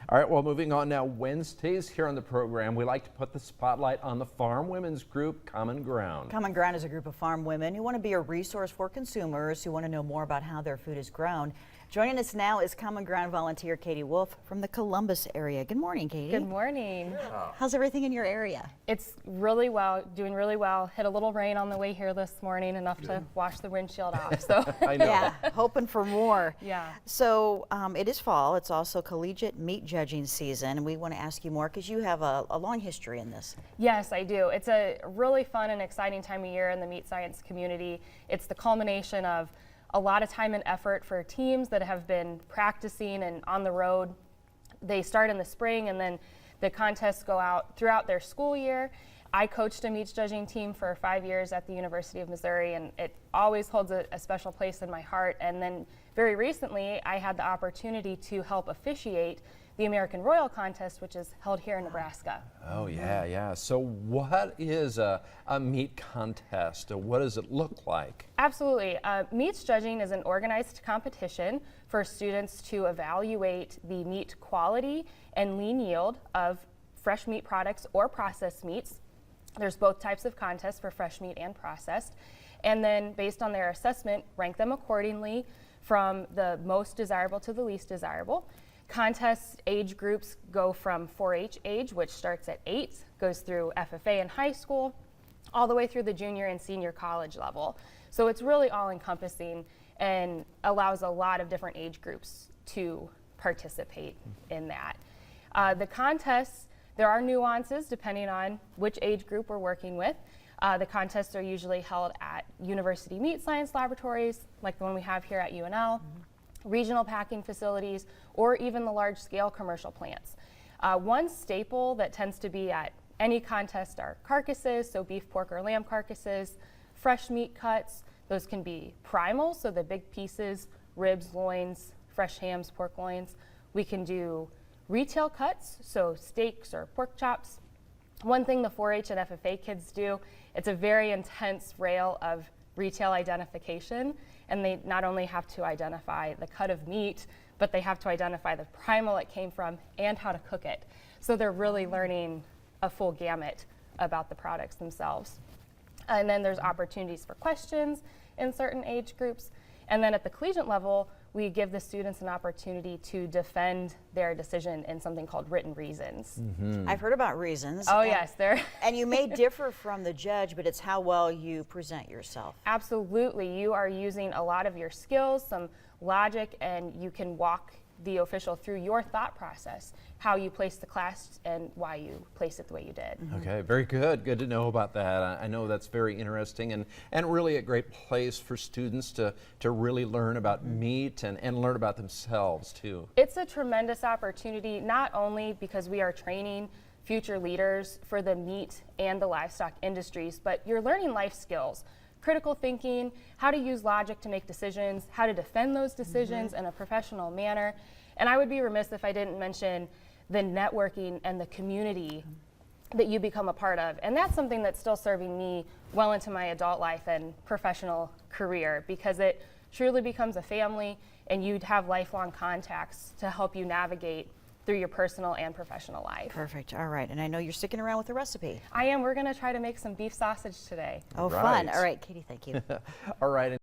All right, well, moving on now. Wednesdays here on the program, we like to put the spotlight on the farm women's group, Common Ground. Common Ground is a group of farm women who want to be a resource for consumers who want to know more about how their food is grown. Joining us now is Common Ground volunteer Katie Wolf from the Columbus area. Good morning, Katie. Good morning. Yeah. How's everything in your area? It's really well, doing really well. Hit a little rain on the way here this morning, enough to wash the windshield off. So I know. Yeah, hoping for more. Yeah. So it is fall. It's also collegiate meat judging season, and we want to ask you more because you have a long history in this. Yes, I do. It's a really fun and exciting time of year in the meat science community. It's the culmination of a lot of time and effort for teams that have been practicing and on the road. They start in the spring and then the contests go out throughout their school year. I coached a meat judging team for 5 years at the University of Missouri, and it always holds a special place in my heart. And then very recently, I had the opportunity to help officiate the American Royal Contest, which is held here in Nebraska. Oh, yeah. So what is a meat contest? What does it look like? Absolutely. Meats judging is an organized competition for students to evaluate the meat quality and lean yield of fresh meat products or processed meats. There's both types of contests for fresh meat and processed. And then based on their assessment, rank them accordingly from the most desirable to the least desirable. Contest age groups go from 4-H age, which starts at 8, goes through FFA in high school, all the way through the junior and senior college level. So it's really all encompassing and allows a lot of different age groups to participate in that. The contests, there are nuances depending on which age group we're working with. The contests are usually held at university meat science laboratories, like the one we have here at UNL, regional packing facilities, or even the large-scale commercial plants. One staple that tends to be at any contest are carcasses, so beef, pork, or lamb carcasses, fresh meat cuts. Those can be primal, so the big pieces, ribs, loins, fresh hams, pork loins. We can do retail cuts, so steaks or pork chops. One thing the 4-H and FFA kids do, it's a very intense rail of retail identification, and they not only have to identify the cut of meat, but they have to identify the primal it came from and how to cook it. So they're really learning a full gamut about the products themselves. And then there's opportunities for questions in certain age groups. And then at the collegiate level, we give the students an opportunity to defend their decision in something called written reasons. I've heard about reasons. Oh, yes. And you may differ from the judge, but it's how well you present yourself. Absolutely. You are using a lot of your skills, some logic, and you can walk the official through your thought process, how you place the class and why you place it the way you did. Okay, very good. Good to know about that. I know that's very interesting and really a great place for students to really learn about meat and learn about themselves too. It's a tremendous opportunity, not only because we are training future leaders for the meat and the livestock industries, but you're learning life skills. Critical thinking, how to use logic to make decisions, how to defend those decisions in a professional manner. And I would be remiss if I didn't mention the networking and the community that you become a part of. And that's something that's still serving me well into my adult life and professional career, because it truly becomes a family and you'd have lifelong contacts to help you navigate through your personal and professional life. Perfect. All right. And I know you're sticking around with the recipe. I am. We're going to try to make some beef sausage today. Oh, Right. fun. All right, Katie, thank you. All right.